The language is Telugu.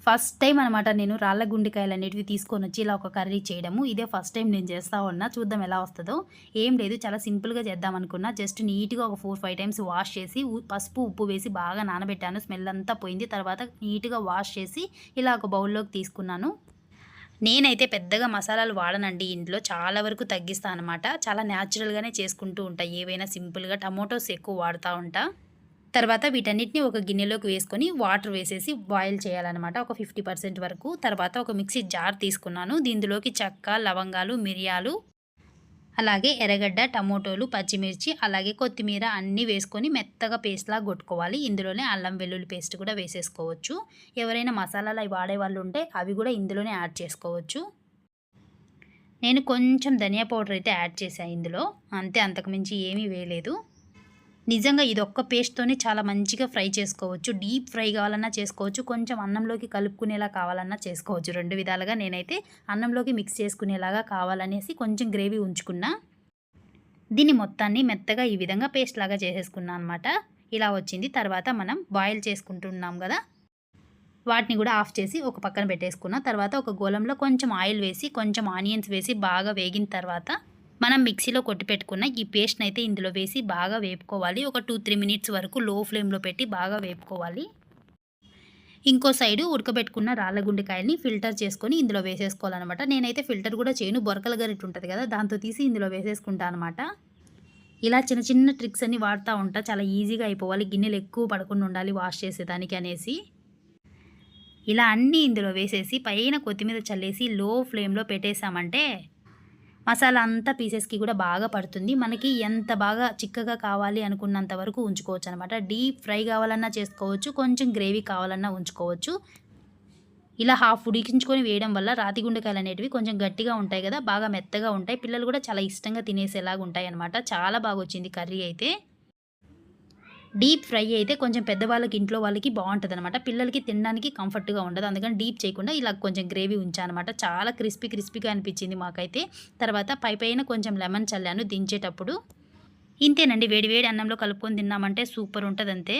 ఫస్ట్ టైమ్ అనమాట నేను రాళ్ళ గుండెకాయలు అనేటివి తీసుకొనొచ్చి ఇలా ఒక కర్రీ చేయడము. ఇదే ఫస్ట్ టైమ్ నేను చేస్తా ఉన్నా. చూద్దాం ఎలా వస్తదో. ఏం లేదు, చాలా సింపుల్‌గా చేద్దామనుకున్నా. జస్ట్ నీట్‌గా ఒక 4, 5 టైమ్స్ వాష్ చేసి పసుపు, ఉప్పు వేసి బాగా నానబెట్టాను. స్మెల్ అంతా పోయింది. తర్వాత నీట్‌గా వాష్ చేసి ఇలా ఒక బౌల్‌లోకి తీసుకున్నాను. నేనైతే పెద్దగా మసాలాలు వాడనండి ఇంట్లో. చాలా వరకు తగ్గిస్తా అనమాట. చాలా న్యాచురల్‌గానే చేసుకుంటూ ఉంటా. ఏవైనా సింపుల్‌గా టమోటోస్ ఎక్కువ వాడుతా ఉంటా. తర్వాత వీటన్నిటిని ఒక గిన్నెలోకి వేసుకొని వాటర్ వేసేసి బాయిల్ చేయాలనమాట. ఒక 50% వరకు. తర్వాత ఒక మిక్సీ జార్ తీసుకున్నాను. దీనిలోకి చెక్క, లవంగాలు, మిరియాలు, అలాగే ఎర్రగడ్డ, టమోటోలు, పచ్చిమిర్చి, అలాగే కొత్తిమీర అన్నీ వేసుకొని మెత్తగా పేస్ట్‌లాగా కొట్టుకోవాలి. ఇందులోనే అల్లం వెల్లుల్లి పేస్ట్ కూడా వేసేసుకోవచ్చు. ఎవరైనా మసాలాలు అవి వాడేవాళ్ళు ఉంటే అవి కూడా ఇందులోనే యాడ్ చేసుకోవచ్చు. నేను కొంచెం ధనియా పౌడర్ అయితే యాడ్ చేశా ఇందులో. అంతే, అంతకు మించి ఏమీ వేయలేదు. నిజంగా ఇదొక్క పేస్ట్‌తోనే చాలా మంచిగా ఫ్రై చేసుకోవచ్చు. డీప్ ఫ్రై కావాలన్నా చేసుకోవచ్చు. కొంచెం అన్నంలోకి కలుపుకునేలా కావాలన్నా చేసుకోవచ్చు. 2 విధాలుగా నేనైతే అన్నంలోకి మిక్స్ చేసుకునేలాగా కావాలనేసి కొంచెం గ్రేవీ ఉంచుకున్నా. దీన్ని మొత్తాన్ని మెత్తగా ఈ విధంగా పేస్ట్ లాగా చేసేసుకున్నా అనమాట. ఇలా వచ్చింది. తర్వాత మనం బాయిల్ చేసుకుంటున్నాం గదా! వాటిని గూడా ఆఫ్ చేసి ఒక పక్కన పెట్టేసుకున్న. తర్వాత ఒక గోళంలో కొంచెం ఆయిల్ వేసి, కొంచెం ఆనియన్స్ వేసి బాగా వేగిన తర్వాత మనం మిక్సీలో కొట్టి పెట్టుకున్న ఈ పేస్ట్‌నైతే ఇందులో వేసి బాగా వేపుకోవాలి. ఒక 2, 3 మినిట్స్ వరకు లో ఫ్లేమ్‌లో పెట్టి బాగా వేపుకోవాలి. ఇంకో సైడు ఉడకబెట్టుకున్న రాళ్ళ గుండెకాయల్ని ఫిల్టర్ చేసుకొని ఇందులో వేసేసుకోవాలనమాట. నేనైతే ఫిల్టర్ కూడా చేయను. బొరకల గరిటె ఉంటది కదా! దాంతో తీసి ఇందులో వేసేసుకుంటా అనమాట. ఇలా చిన్న చిన్న ట్రిక్స్ అన్నీ వాడుతా ఉంటా. చాలా ఈజీగా అయిపోవాలి. గిన్నెలు ఎక్కువ పడకుండా ఉండాలి వాష్ చేసేదానికి అనేసి. ఇలా అన్నీ ఇందులో వేసేసి పైన కొత్తిమీర చల్లేసి లో ఫ్లేమ్‌లో పెట్టేసామంటే మసాలా అంతా పీసెస్‌కి కూడా బాగా పడుతుంది. మనకి ఎంత బాగా చిక్కగా కావాలి అనుకున్నంత వరకు ఉంచుకోవచ్చనమాట. డీప్ ఫ్రై కావాలన్నా చేసుకోవచ్చు. కొంచెం గ్రేవీ కావాలన్నా ఉంచుకోవచ్చు. ఇలా హాఫ్ ఉడికించుకొని వేయడం వల్ల రాతి గుండెకాయలనేటివి కొంచెం గట్టిగా ఉంటాయి గదా! బాగా మెత్తగా ఉంటాయి. పిల్లలు కూడా చాలా ఇష్టంగా తినేసేలాగా ఉంటాయనమాట. చాలా బాగొచ్చింది కర్రీ అయితే. డీప్ ఫ్రై అయితే కొంచెం పెద్దవాళ్ళకి, ఇంట్లో వాళ్ళకి బావుంటదనమాట. పిల్లలకి తినడానికి కంఫర్ట్‌గా ఉండదు. అందుకని డీప్ చేయకుండా ఇలా కొంచెం గ్రేవీ ఉంచా అనమాట. చాలా క్రిస్పీగా అనిపిచ్చింది మాకైతే. తర్వాత పైపైన కొంచెం లెమన్ చల్లాను దించేటప్పుడు. ఇంతేనండి, వేడి వేడి అన్నంలో కలుపుకొని తిన్నామంటే సూపర్ ఉంటదంతే.